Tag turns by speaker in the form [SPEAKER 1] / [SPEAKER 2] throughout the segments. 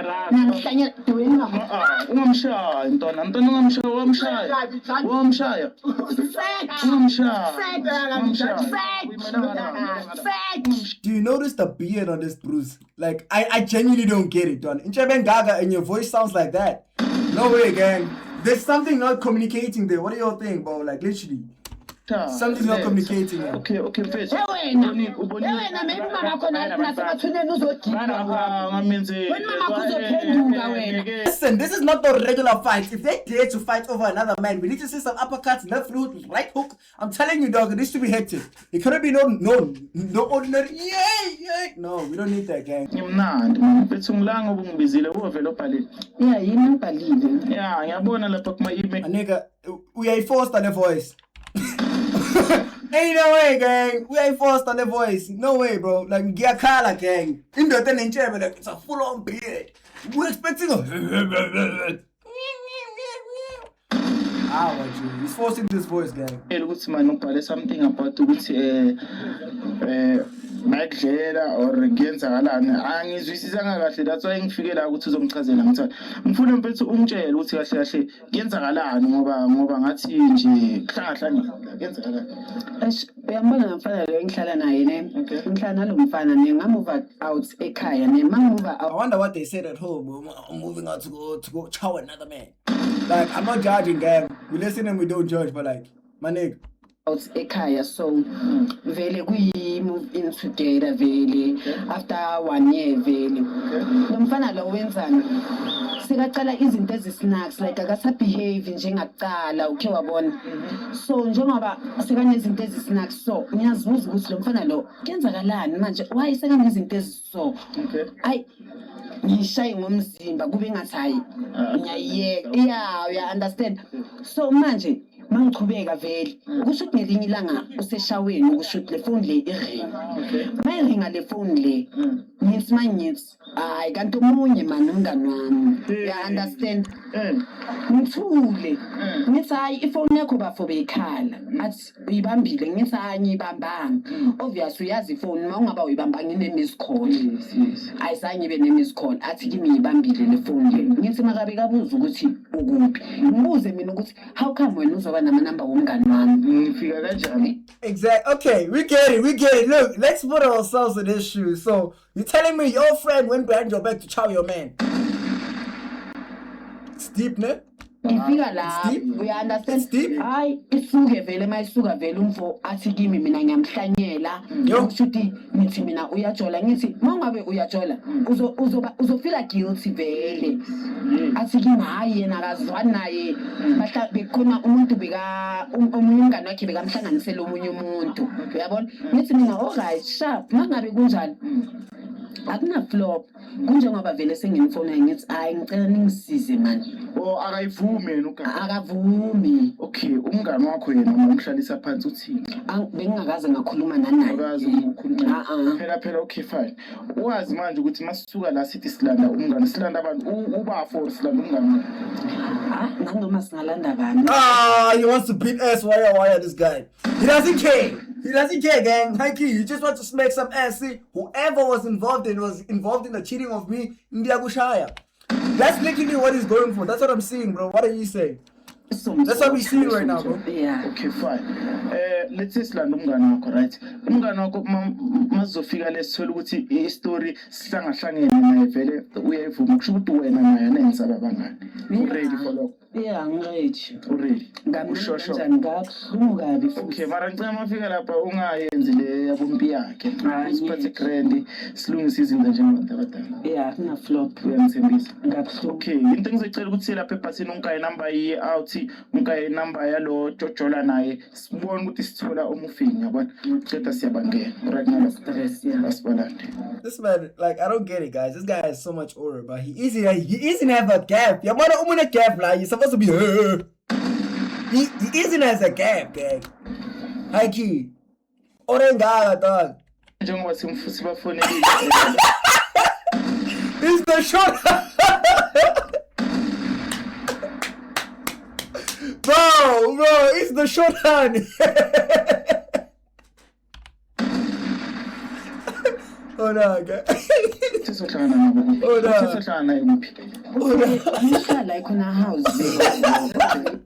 [SPEAKER 1] Namhlanje duwenga.
[SPEAKER 2] Ungamshaya ntwana ungamshaya.
[SPEAKER 3] Do you notice the beard on this Bruce? Like, I genuinely don't get it, Don. Incheben Gaga and your voice sounds like that. No way, gang. There's something not communicating there. What do y'all think, bro? Like, literally. Something's not communicating.
[SPEAKER 2] Okay, mfethu.
[SPEAKER 1] Wena maybe mama khona nasebathuneni uzogida. Wena mama kuzophenduka wena.
[SPEAKER 3] Listen, this is not the regular fight. If they dare to fight over another man, we need to see some uppercuts, left hook, right hook. I'm telling you, dog, it needs to be hectic. It couldn't be no ordinary. Yay. No, we don't need that, gang.
[SPEAKER 2] Ngimnandi mfethu ngilanga ubungibizile uvela obhalile.
[SPEAKER 1] Yeah, yini ngibhalile.
[SPEAKER 2] Yeah, ngiyabona lapha kuma email.
[SPEAKER 3] A nigga, we ain't forced on the voice. Ain't no way, gang. We ain't forced on the voice. No way, bro. Like, Giacala, gang. In the ten like, it's a full-on beard. We're expecting a... He's forcing this voice, gang.
[SPEAKER 2] Ukuthi man ubhale something about ukuthi makudlela or kuyenzakalani angizwisisa kahle that's why ngifike la ukuthi uzomchazela ngithatha ngifuna mfethu umtshele ukuthi kahle kahle kuyenzakalani ngoba ngathi nje kuhlangahla kuyenzakalani
[SPEAKER 1] uyambona ngafana lo engihlala naye ne ngihlala nalomfana ne ngamuva out ekhaya ne mangimuva out.
[SPEAKER 3] I wonder what they said at home. I'm moving out to go chow another man. Like, I'm not judging, gang. We listen and we don't judge, but like, my nigga.
[SPEAKER 1] Out ekhaya so vele kuyi move in together vele after 1 year vele nomfana lo wenzani sikaqala izinto ezisnacks like akasabehave njengakuqala ukhe wabona so njengoba sekanezinto ezisnacks so ngiyazibuza ukuthi lo mfana lo kuyenzakalani manje why sekanezinto eziso ay ngishaye ngomzimba kube ngathi ngiyayeka yeah understand so manje mangichubeka vele ukusho ukuthi ngelinye ilanga useshaweni ukusho ukuthi le phone le iringa mayiringa le phone le ngithi mangithi hayi kanti umunye manje umngani wami ya understand ngithule ngithi hayi ifone yakho bafo bekhala athi uyibambile ngithi hayi ngibambanga obvious uyazi ifone mawungaba uyibamba ngine miss call ayisanye ibe ne miss call athi kimi ngibambile le phone le ngithi makabe kabuza ukuthi ukuphi ngibuze mina ukuthi how come wena uzoba namanamba womngani wami
[SPEAKER 2] ngifika kanjani
[SPEAKER 3] Exactly. Okay, we get it. Look, let's put ourselves in his shoes. So, you're telling me your friend went behind your back to chow your man? It's deep, ne?
[SPEAKER 1] Ifika la we understand hayi isuke vele mayisuka vele umfo athi kimi mina ngiyamhlanyela ukuthi nithi mina uyajola ngithi mangabe uyajola uzofila guilty vele athi kimi hayi yena akazwani naye bahla bekhona umuntu beka umngani wakhe bekamhlanganisela omunye umuntu uyabona nithi mina alright sharp mangabe kunjani akuna flop kunjengoba vele sengimfona ngithi hayi ngicela ningisize manje
[SPEAKER 2] akayivumi yena
[SPEAKER 1] akavumi
[SPEAKER 2] okay umngani wakho yena umhlalisa phansi uthini
[SPEAKER 1] bengingakaze ngakhuluma nanaye
[SPEAKER 2] akaze ukukhuluma phela okay fine wazi manje ukuthi masisuka la sithi silanda umngani silanda abantu uba for silanda umngani
[SPEAKER 1] nanoma singalanda bani
[SPEAKER 3] he wants to beat ass wire this guy. He doesn't care, gang. Mikey, he just wants to smack some ass. See, whoever was involved in the cheating of me, India Gushaya. That's literally what he's going for. That's what I'm seeing, bro. What are you saying? That's what we see right now, bro.
[SPEAKER 1] Yeah.
[SPEAKER 2] Okay, fine. Let's say silanda umngani wakho, right? Umngani wakho mazofika lesithola ukuthi istory sihlangahlangene naye vele uyayivuma kusho ukuthi wena naye nenza babangani. Ready for lokho?
[SPEAKER 1] Yeah, I'm ready.
[SPEAKER 2] Already.
[SPEAKER 1] Ngishosho ngakhuka before.
[SPEAKER 2] Okay, mara ngicela mafika lapha ungayenzi le yabompi yakhe. Usiphathe grand, silungise izinto njengoba abadala.
[SPEAKER 1] Yeah, kuna flop.
[SPEAKER 2] Uyangithembisa.
[SPEAKER 1] Ngakho.
[SPEAKER 2] Okay, into engizocela ukuthi lapha ephasini unkaye number yi out, unkaye number yalo Jojola naye. Sibone ukuthi sithola umufini yabona. Cela siyabangena. Right now
[SPEAKER 1] stress, yeah.
[SPEAKER 2] Asibalande.
[SPEAKER 3] This man, like, I don't get it, guys. This guy has so much aura, but he isn't have a gap. Yabona umune gap la. You're supposed to be he isn't as a gap, gang. Hikey. Orengaga, dog.
[SPEAKER 2] Njengoba simfusi bafone
[SPEAKER 3] It's the short. bro, it's the shorthand. Oh no, guy.
[SPEAKER 2] Sizohlangana nabo.
[SPEAKER 3] Oh, no.
[SPEAKER 2] Sizohlangana naye kuphi?
[SPEAKER 1] Ngihlala khona house.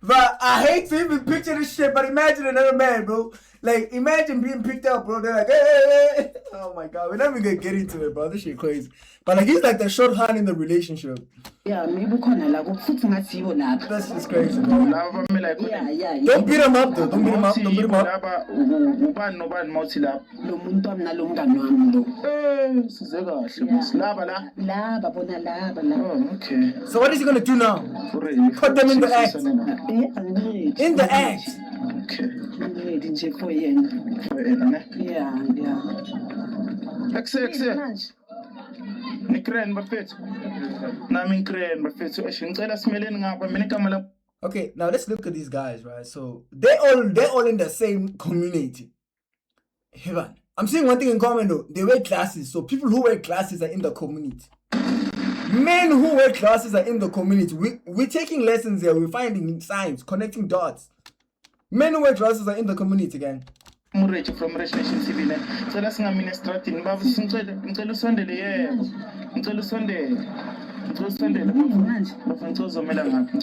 [SPEAKER 3] But I hate to even picture this shit, but imagine another man, bro. Like, imagine being picked up, bro. They're like, hey. Oh my God, we're never gonna get into it, bro. This shit crazy. But like, he's like the shorthand in the relationship.
[SPEAKER 1] Yeah, maybe khona la kufuthi ngathi yiwo lapha.
[SPEAKER 3] That's just crazy, bro.
[SPEAKER 2] Laba bamela khona.
[SPEAKER 1] Yeah.
[SPEAKER 3] Don't beat him up, though. Don't beat him up. Don't beat him up.
[SPEAKER 2] Laba ubani nobani mawuthi lapha.
[SPEAKER 1] Lo muntu wami nalo mngani wami lo.
[SPEAKER 2] Size kahle boss. Laba la.
[SPEAKER 1] Laba bona laba la.
[SPEAKER 2] Oh, okay.
[SPEAKER 3] So what is he gonna do now? Put them in the act. In the act.
[SPEAKER 2] Okay.
[SPEAKER 1] Ngiredi nje for yena.
[SPEAKER 2] Wena ne?
[SPEAKER 1] Yeah.
[SPEAKER 2] Ekse. Nikren bafethu. Nami ngikren bafethu. Ngicela simeleni ngapha mina igama la.
[SPEAKER 3] Okay, now let's look at these guys, right? So they're all in the same community. Heaven. I'm seeing one thing in common though. They wear glasses. So people who wear glasses are in the community. Men who wear glasses are in the community. We're taking lessons here. We're finding signs, connecting dots. Men who wear glasses are in the community, gang.
[SPEAKER 2] Murechi from Rich Nation TV ne. Cela singamina estratini baba ngicela usondele yebo. Ngicela usondele. Ngicela usondele bafuna ngizomela ngapha.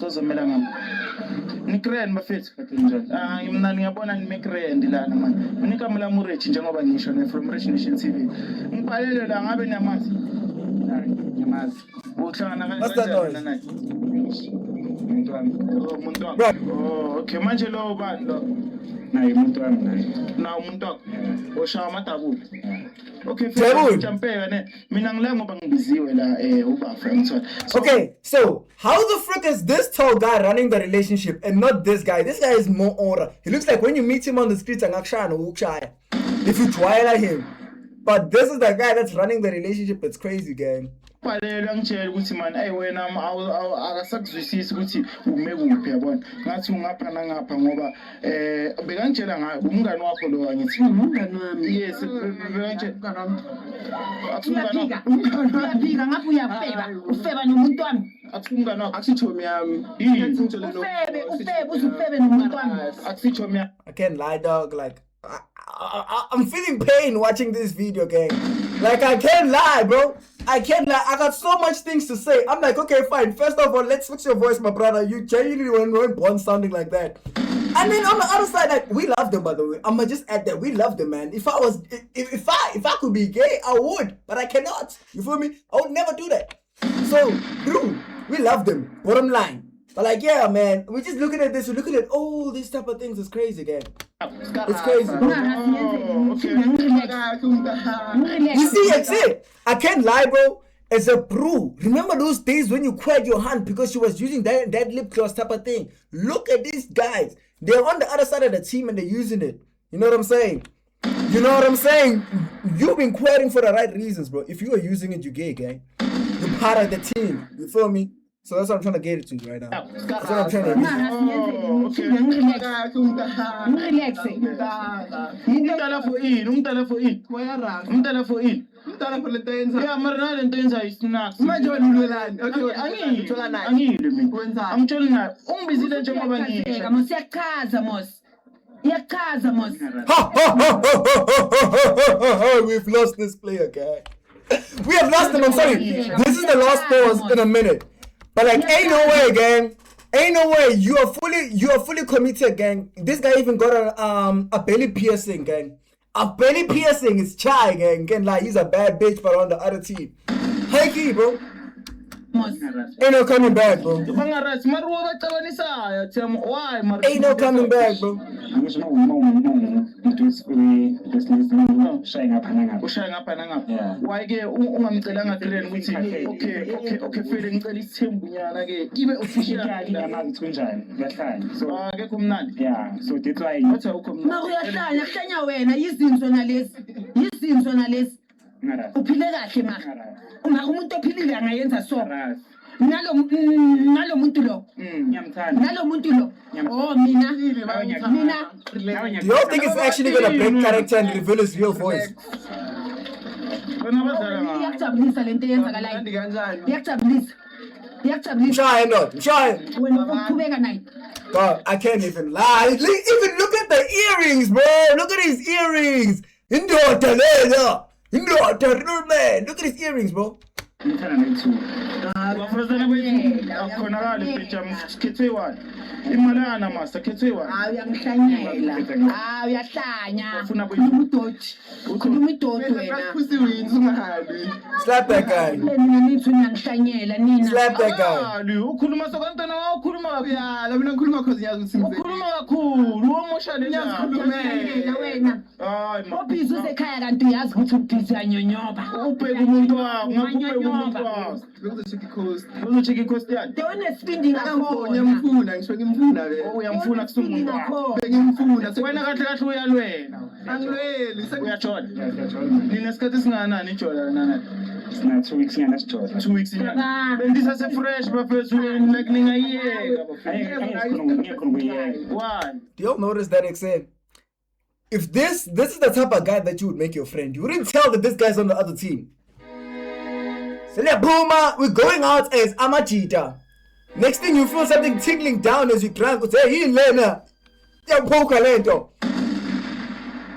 [SPEAKER 2] Nikren bafethu kanjani? Mina ngiyabona nimekren lana manje. Mina igama la Murechi njengoba ngisho ne from Rich Nation TV. Ngibhalele la ngabe niyamazi. Ngiyamazi. Uhlangana kanjani? Umuntu wami. Oh, okay manje lo bani lo? Naye umuntu wami naye. Na umuntu wakho. Oshaya amadabula. Okay, jampeka ne. Mina ngila ngoba ngibiziwe la ubafa ngithola.
[SPEAKER 3] Okay, so how the frick is this tall guy running the relationship and not this guy? This guy is more aura. He looks like when you meet him on the streets angakshaya ukshaya. If you twilight him. But this is the guy that's running the relationship. It's crazy, gang.
[SPEAKER 2] Balele ngitshela ukuthi man wena akasakuzwisisi ukuthi ume kuphi yabona ngathi ungapha nangapha ngoba bekangitshela ngayo umngani wakho lo angithi
[SPEAKER 1] Umngani wami.
[SPEAKER 2] yes bekangitshela
[SPEAKER 1] Uyaphika ngapha uyafeba. Ufeba nomuntu wami.
[SPEAKER 2] umngani wakho akusithomi yami
[SPEAKER 1] Ufebe uzufebe nomuntu wami.
[SPEAKER 2] akusithomi yami.
[SPEAKER 3] I can't lie, dog. Like, I'm feeling pain watching this video, gang. Like, I can't lie, bro. I can't lie. I got so much things to say. I'm like, okay, fine. First of all, let's fix your voice, my brother. You genuinely weren't born sounding like that. And then on the other side, like, we love them, by the way. I'ma just add that we love them, man. If I could be gay, I would, but I cannot. You feel me? I would never do that. So, dude, we love them. Bottom line. But like, yeah, man, we're just looking at this. We're looking at all these type of things. It's crazy, gang. It's crazy, bro. You see, that's it. I can't lie, bro. As a bro, remember those days when you cried your hand because she was using that lip gloss type of thing? Look at these guys. They're on the other side of the team and they're using it. You know what I'm saying? You know what I'm saying? You've been querying for the right reasons, bro. If you are using it, you're gay, gang. You're part of the team. You feel me? So that's what I'm trying to get it to right now. That's what I'm trying to
[SPEAKER 2] Umntala for in. Umntala for in. Yeah, mara lento yenza isnacks. Manje wena ulelani? Okay, angile mina. Angitshela na ungibizile njengoba ngisho.
[SPEAKER 1] Mosiyakaza mos. Yakaza mos.
[SPEAKER 3] We've lost this player, guy. We have lost him. I'm sorry. This is the last pause in a minute. But like, ain't no way, gang. Ain't no way. You are fully committed, gang. This guy even got a belly piercing, gang. A belly piercing is chai, gang. Can't lie, he's a bad bitch, but on the other team. Hey, key, bro. Ain't no coming back, bro. Ain't no coming back, bro.
[SPEAKER 2] Ushaya ngapha nangapha. Why ke ungamcelanga Glen ukuthi okay feeling ngicela isithembunyana ke ibe official ngiyamazi kunjani kuyahlanya so akekho mnandi yeah so that's why wathi awukho mnandi
[SPEAKER 1] Makuyahlanya kuhlanya wena yizinzo nalezi uphile kahle mara uma umuntu ophilile angayenza so nalo muntu lo ngiyamthanda nalo muntu lo oh mina
[SPEAKER 3] do you think it's actually gonna break character and reveal his real voice?
[SPEAKER 1] Iyakujabulisa lento eyenzakalayo iyakujabulisa
[SPEAKER 3] Try not.
[SPEAKER 1] wena ukuqhubeka naye.
[SPEAKER 3] God, I can't even lie. Even look at the earrings, bro. Look at his earrings. Indoda lena. No, the real man. Look at his earrings, bro.
[SPEAKER 2] Bafazana bethu akukhonakala picture mkhethe one. Imalana master khethe one.
[SPEAKER 1] Uyangihlanyela. Uyahlanya.
[SPEAKER 2] Ufuna
[SPEAKER 1] udoti. Ukhuluma idoti wena.
[SPEAKER 3] Slap that guy.
[SPEAKER 1] Mina nithi uyangihlanyela nina.
[SPEAKER 3] Slap that guy.
[SPEAKER 2] Ukhuluma sokantwana ukhuluma
[SPEAKER 4] Yala mina ngikhuluma cause ngiyazi ukuthi
[SPEAKER 2] ukhuluma kakhulu umoshana
[SPEAKER 1] Uyangikhulumela wena.
[SPEAKER 2] Hayi
[SPEAKER 1] Obhizi usekhaya kanti uyazi ukuthi ubhizi uyanyonyoba.
[SPEAKER 2] ubheka umuntu wakho ngakubheka umuntu wakho
[SPEAKER 4] uzocheck coast.
[SPEAKER 2] uzocheck icost yakhe
[SPEAKER 1] Dewone spending akhona.
[SPEAKER 4] Ngiyamfuna ngisho ngimfuna le.
[SPEAKER 2] uyamfuna kusumuntu wakho
[SPEAKER 4] Ngimfuna
[SPEAKER 2] wena kahle kahle uyalwena
[SPEAKER 4] angilweli
[SPEAKER 2] uyajola nina isikhathi singanani ijola nana
[SPEAKER 5] Sina 2 weeks ngana sijola.
[SPEAKER 2] 2 weeks inyanga bendisase fresh bafethu like ningayiyeka why
[SPEAKER 3] Do y'all notice that except if this is the type of guy that you would make your friend, you wouldn't tell that this guy's on the other team. Celia Boomer, we're going out as Amajita. Next thing you feel something tingling down as you drunk. Say, he Lena.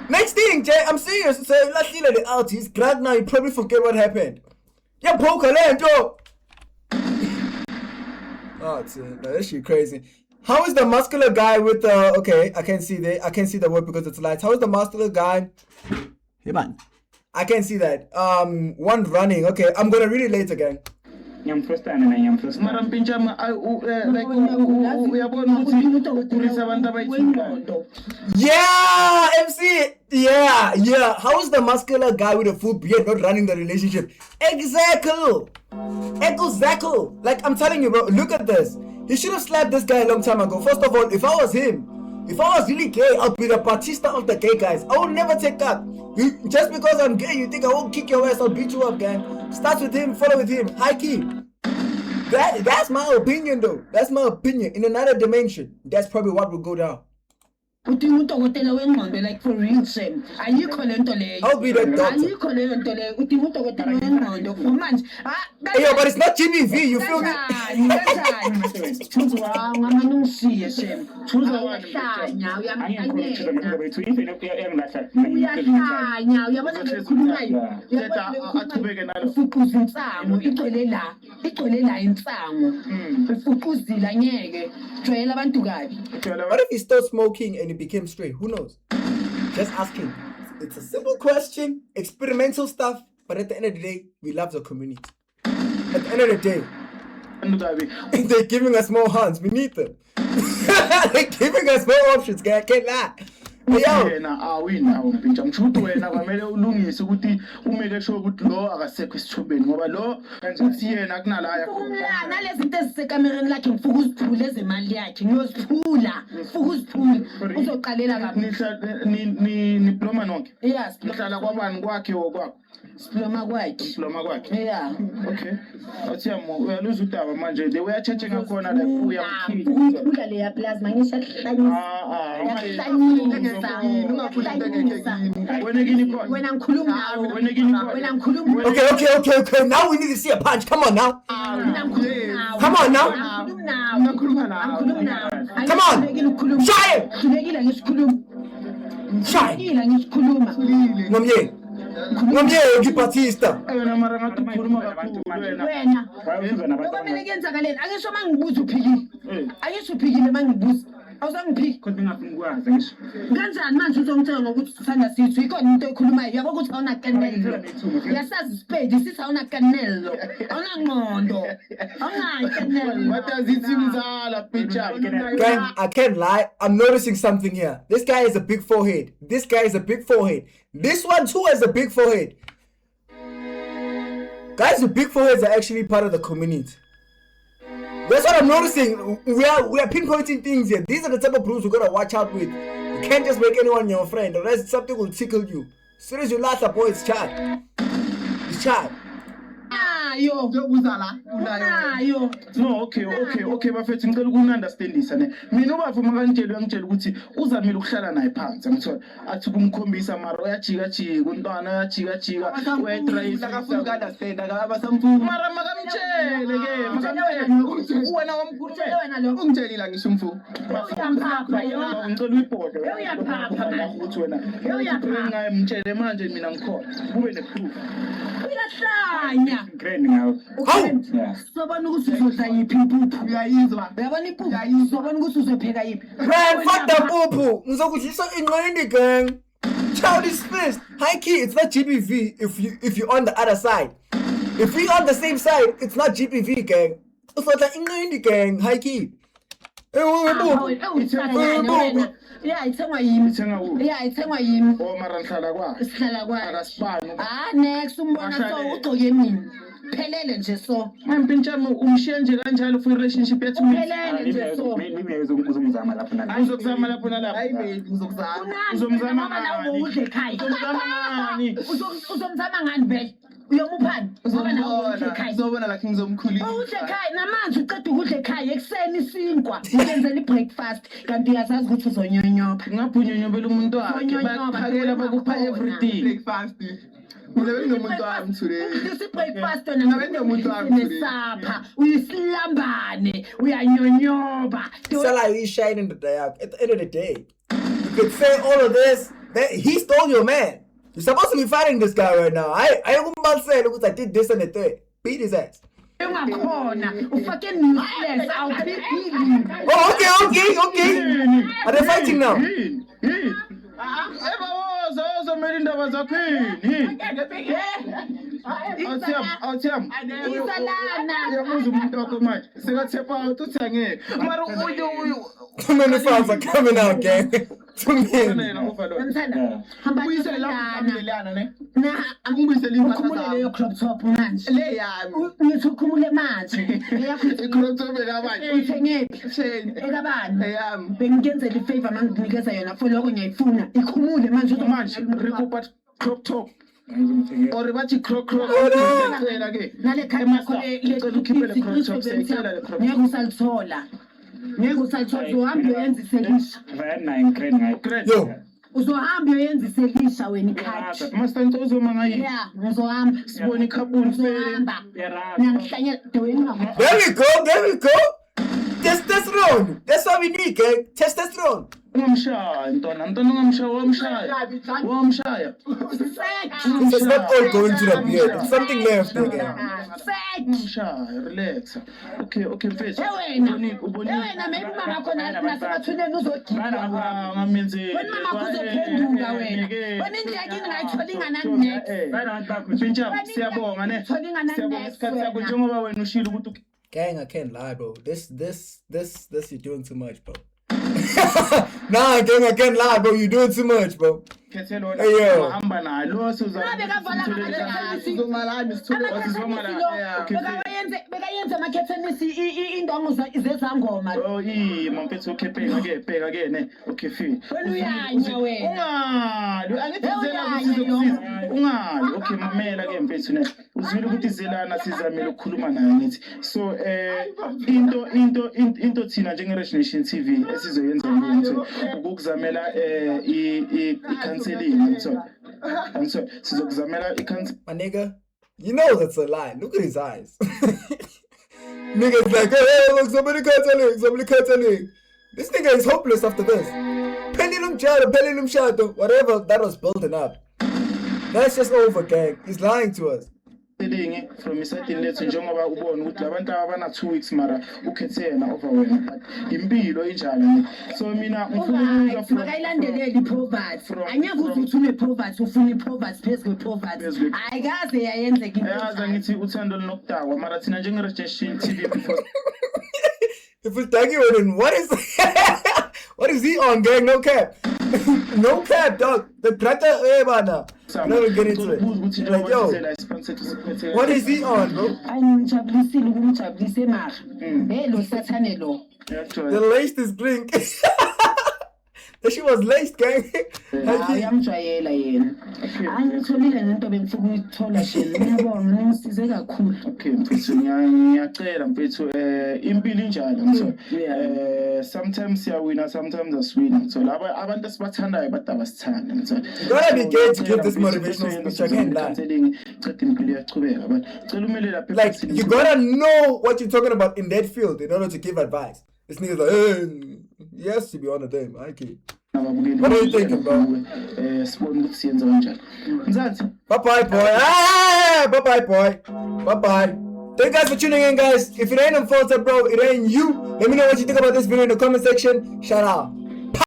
[SPEAKER 3] Next thing, Jay, I'm serious. Say, let's see the out. He's drunk now. You probably forget what happened. Yeah, Pokalento. Oh, that shit crazy. How is the muscular guy with the okay? I can't see the word because it's lights. How is the muscular guy? Hey man, I can't see that. One running. Okay, I'm gonna read it later again.
[SPEAKER 2] mara mpinjama like uyabona ukuthi kurisa abantu abayithula
[SPEAKER 3] Yeah, MC. Yeah. How is the muscular guy with a full beard not running the relationship? Exactly. Like I'm telling you, bro. Look at this. He should have slapped this guy a long time ago. First of all, if I was him, if I was really gay, I'd be the Batista of the gay guys. I would never take that. Just because I'm gay, you think I won't kick your ass? I'll beat you up, gang. Start with him, follow with him. High key. That's my opinion, though. That's my opinion. In another dimension, that's probably what will go down.
[SPEAKER 1] Uthi udokotela wengqondo like for real Sam. Ayikho lento leyo.
[SPEAKER 3] I'll be the doctor.
[SPEAKER 1] Ayikho leyo nto leyo. Uthi udokotela wengqondo manje.
[SPEAKER 3] Hey, yo, but it's not Jimmy V. You feel me?
[SPEAKER 1] Thuzo ngamanye umshiye Sam. Thuzo wahlanya uyamhlanyela. Uyahlanya uyabona ukukhulumayo.
[SPEAKER 2] aqhubeke nalo
[SPEAKER 1] Ufukuza insango igcwele la insango. Ufukuzila ngeke. Jwayela abantu kabi.
[SPEAKER 3] What if he stopped smoking and he became straight? Who knows? Just ask him. It's a simple question, experimental stuff, but at the end of the day, we love the community. At the end of the day, they're giving us more hands. We need them. They're giving us more options, guys. I can't lie. Hey, yo.
[SPEAKER 2] yena awina mpinja mshuthi wena kwamele ulungise ukuthi umeke sure ukuthi lo akasekho isithubeni ngoba lo uthi yena kunalaya
[SPEAKER 1] Umlana lezi zinto ezisekamereni lakhe ngifuka uziphule ezemali yakhe ngiyoziphula ngifuka uziphula uzoqalela kabi
[SPEAKER 2] ni diploma nonke
[SPEAKER 1] yes
[SPEAKER 2] nihlala kwabani kwakhe okwakho
[SPEAKER 1] diploma kwakhe
[SPEAKER 2] diploma kwakhe
[SPEAKER 1] yeah
[SPEAKER 2] okay athi uyaluza udaba manje the way acheche ngakhona like uyamkhipha
[SPEAKER 1] uphula leya plasma ngishahlanyisa
[SPEAKER 2] wena kini khona
[SPEAKER 1] wena ngikhuluma nawe
[SPEAKER 2] wena kini khona
[SPEAKER 1] wena ngikhuluma
[SPEAKER 3] Okay. Now we need to see a punch. Come on now. Come on now. Come on. Shy it.
[SPEAKER 1] Ngilekile ngisikhuluma
[SPEAKER 3] Shy.
[SPEAKER 1] ngisikhuluma
[SPEAKER 3] Ngomye Batista.
[SPEAKER 2] wena mara ngatukhuluma kakhulu wena
[SPEAKER 1] wena okwamele kuyenzakaleni akesho mangibuza uphikile akesho uphikile mangibuza awusangiphiki
[SPEAKER 5] Kodwa ngafuna ukwazi ngisho.
[SPEAKER 1] kanjani manje uzongitshela ngokuthi sithanda sithu ikhona into ekhulumayo uyabo ukuthi awuna kanelo yasazi spade sithi awuna kanelo awuna ngqondo awuna kanelo
[SPEAKER 2] batazithi mzala picture
[SPEAKER 3] Gang, I can't lie. I'm noticing something here. This guy has a big forehead. This one too has a big forehead. Guys with big foreheads are actually part of the community. That's what I'm noticing. We are pinpointing things here. These are the type of bros you gotta watch out with. You can't just make anyone your friend, or else something will tickle you. As soon as you laugh, a boy, it's chat. It's chat.
[SPEAKER 1] ayo ayo
[SPEAKER 2] no okay bafethu ngicela ukununderstandisa ne mina ubavuma kanjelo uyangitshela ukuthi uzamile ukuhlala naye phansi ngithola athi kumkhombisa mara uyajika jika untwana uyajika jika wetrace
[SPEAKER 4] akafuna understand akabasamfuna
[SPEAKER 2] mara makamtshele ke makamtshele
[SPEAKER 4] wena wamkhulu
[SPEAKER 1] Utshele wena lokho.
[SPEAKER 4] ungitshelile ngisho umfu
[SPEAKER 1] Uyaphapha yona.
[SPEAKER 2] ngicela uyipote
[SPEAKER 1] Uyaphapha manje.
[SPEAKER 2] ukuthi wena
[SPEAKER 1] Uyaphapha.
[SPEAKER 2] ngaye mtshele manje mina ngikhona kube neproof
[SPEAKER 1] Uyahlanya.
[SPEAKER 5] Grand ngawo. Yeah.
[SPEAKER 1] Sobona ukuthi uzodla yiphi impuphu.
[SPEAKER 4] uyayizwa
[SPEAKER 1] Uyabona impuphu? Sobona ukuthi uzopheka yiphi.
[SPEAKER 3] Man, fuck the poo-poo. Ngizokudlisa inqindi gang. Child is fist. High key, it's not GBV if you're on the other side. If we on the same side, it's not GBV gang. Usodla inqindi gang, high key.
[SPEAKER 1] Yeah, ithengwa yimi.
[SPEAKER 2] Ithenga kuphi?
[SPEAKER 1] Yeah, ithengwa yimi.
[SPEAKER 2] mara ngihlala kwa
[SPEAKER 1] Sihlala kwa.
[SPEAKER 2] akasibani
[SPEAKER 1] Next umbona so
[SPEAKER 2] Bashayele.
[SPEAKER 1] ugcoke mina. Phelele nje so.
[SPEAKER 2] mpintshami umshiye nje kanjalo for relationship yethu
[SPEAKER 1] Phelele nje so.
[SPEAKER 5] Mimi uzomzama lapho nala.
[SPEAKER 2] uzokuzama lapho nalapho
[SPEAKER 4] hayi baby ngizokuzama
[SPEAKER 2] Uzomzama
[SPEAKER 1] Ngoba nawe
[SPEAKER 2] ngani?
[SPEAKER 1] udle ekhaya.
[SPEAKER 2] Uzomzama ngani?
[SPEAKER 1] Uzomzama ngani vele? Uyomuphani? Ngoba nawe udle ekhaya.
[SPEAKER 4] uzobona lakhe ngizomkhulisa
[SPEAKER 1] Udle ekhaya namanzi uqeda ukudla ekhaya ekuseni isinkwa. Ngiyenzela ibreakfast kanti uyazazi ukuthi uzonyonyoba.
[SPEAKER 2] ngaphunyonyobela umuntu wakhe
[SPEAKER 1] Uzonyonyoba,
[SPEAKER 2] bakuphakela bakupha
[SPEAKER 1] khona.
[SPEAKER 2] everything
[SPEAKER 4] breakfast mina benginomuntu wami today
[SPEAKER 1] This breakfast
[SPEAKER 4] Ngabe ngiyomuntu wami today.
[SPEAKER 1] nesapha uyisilambane uyanyonyoba.
[SPEAKER 3] Sala, you shining the day out. At the end of the day, you could say all of this. He stole your man. You're supposed to be fighting this guy right now. I did this and the third. Beat his ass.
[SPEAKER 1] Engakhona ufake nucleus awuphilile.
[SPEAKER 3] Oh, okay. Are they fighting now?
[SPEAKER 2] uzomela indaba zakho yini awuthiyam
[SPEAKER 1] Isalana.
[SPEAKER 2] uyabuza umuntu wakho manje sekathepa out uthi angeke mara uyu
[SPEAKER 3] Too many fans are coming out, gang. Too many.
[SPEAKER 1] Mthanda. Hamba
[SPEAKER 4] ubuyisele lapho
[SPEAKER 1] isalana.
[SPEAKER 4] familiana ne
[SPEAKER 1] Na
[SPEAKER 4] Ungibuyisele impahla
[SPEAKER 1] ukhumule
[SPEAKER 4] zami.
[SPEAKER 1] leyo crop top manje.
[SPEAKER 4] le yami
[SPEAKER 1] Ngithi ukhumule manje. Eyakho
[SPEAKER 4] ikhrotobe kabanye
[SPEAKER 1] uyithengephi?
[SPEAKER 4] sheni
[SPEAKER 1] Ekabani?
[SPEAKER 4] eyami
[SPEAKER 1] Bengikenzela ifavor manginikeza yona for lokho ngiyayifuna. Ikhumule manje
[SPEAKER 2] manje rikupa crop top
[SPEAKER 5] Ngizomthengela.
[SPEAKER 2] or bathi crop sicela ke
[SPEAKER 1] nale khaya lakho
[SPEAKER 2] Ngicela ukhiphe le crop top, siyayicela le crop top.
[SPEAKER 1] ngeke usalithola uhambe uyenze iselisha
[SPEAKER 5] Vaya nayo grand ngayo.
[SPEAKER 2] great
[SPEAKER 3] Yo.
[SPEAKER 1] uzohamba uyenze iselisha wena ikhathi
[SPEAKER 2] master nto uzoma ngayi
[SPEAKER 1] ya ngizohamba
[SPEAKER 2] sibona ikhabuni
[SPEAKER 1] uzohamba
[SPEAKER 5] Yaraba.
[SPEAKER 1] ngiyangihlanyela deweni ngakho
[SPEAKER 3] There we go. Testosterone. That's what we need, gang. Testosterone.
[SPEAKER 2] ungamshaya ntwana ungamshaya wamshaya
[SPEAKER 3] It's not all going to the beard. It's something left there, gang.
[SPEAKER 2] ungamshaya relax okay mfethu
[SPEAKER 1] wena maybe mama khona nasebathuneni uzogila
[SPEAKER 2] ngamenzeli
[SPEAKER 1] wena mama kuzophenduka wena wena indlu yakhe ingayithola inganannex
[SPEAKER 5] Bana abantu bakho.
[SPEAKER 2] Mfintshami siyabonga ne
[SPEAKER 1] Thola
[SPEAKER 2] siyabonga
[SPEAKER 1] inganannex
[SPEAKER 2] isikhathi sakho njengoba wena ushilo ukuthi
[SPEAKER 3] Gang, I can't lie, bro. This, you're doing too much, bro. Nah, gang, I can't lie, bro. You're doing too much, bro.
[SPEAKER 2] ukhethe lona
[SPEAKER 3] Hey, yo.
[SPEAKER 2] uhamba nalo
[SPEAKER 4] uzomalami sithole
[SPEAKER 1] bekayenze amakhethenisi indongo zezangoma
[SPEAKER 2] mfethu okay bheka ke ne okay fi
[SPEAKER 1] wena uyanya wena
[SPEAKER 2] ungali angithi zela ukuthi ungali okay mamela ke mfethu ne uzwile ukuthi zelana sizamile ukukhuluma naye ngithi so into thina njenge Nation TV esizoyenza ukuthi ukuzamela i-counseling so sizokuzamela i-counseling
[SPEAKER 3] My nigga, you know that's a lie. Look at his eyes. Nigga's like, hey, look, somebody canceling. This nigga is hopeless after this. Pendulum shadow, whatever that was building up. That's just over, gang. He's lying to us.
[SPEAKER 2] from isayidini lethu njengoba ubona ukuthi labantu abana 2 weeks mara ukhethe yena over wena but impilo injalo so mina ngifuna ukuzwa
[SPEAKER 1] makayilandeleli i-provat angeke uze uthi une-provat ufuna i-provat phezu kwe-provat ayikaze yayenzeka
[SPEAKER 2] yaza ngithi uthando linokudakwa mara thina njenge-Nation TV before
[SPEAKER 3] If it's Daggy Rodin, what is he on, gang? No cap. No cap, dog. The brother, bana. I'm not even getting into it. Like, yo, what is he on, bro?
[SPEAKER 1] ayi ngijabulisile ukumjabulise mara lo sathane lo
[SPEAKER 3] The latest drink. She was laced, gang.
[SPEAKER 1] Uyamjwayela yena. Angitholile nento bengifuna ukuyithola shela. Ngiyabonga ngisize kakhulu.
[SPEAKER 2] Okay mfethu ngiyacela mfethu impilo injalo ngithola. Sometimes siyawina sometimes aswina ngithola. Abantu esibathandayo bathi abasithanda ngithola.
[SPEAKER 3] You gotta be gay to give this motivational speech. I can't lie.
[SPEAKER 2] Ceda impilo iyachubeka but cela umele lapha.
[SPEAKER 3] Like, you gotta know what you're talking about in that field in order to give advice. This nigga's like, hey, yes, to be on the team. Okay. What are you thinking, bro? Bye-bye, boy. Ah, bye-bye, boy. Bye-bye. Thank you guys for tuning in, guys. If it ain't on Falter, bro, it ain't you. Let me know what you think about this video in the comment section. Shout out.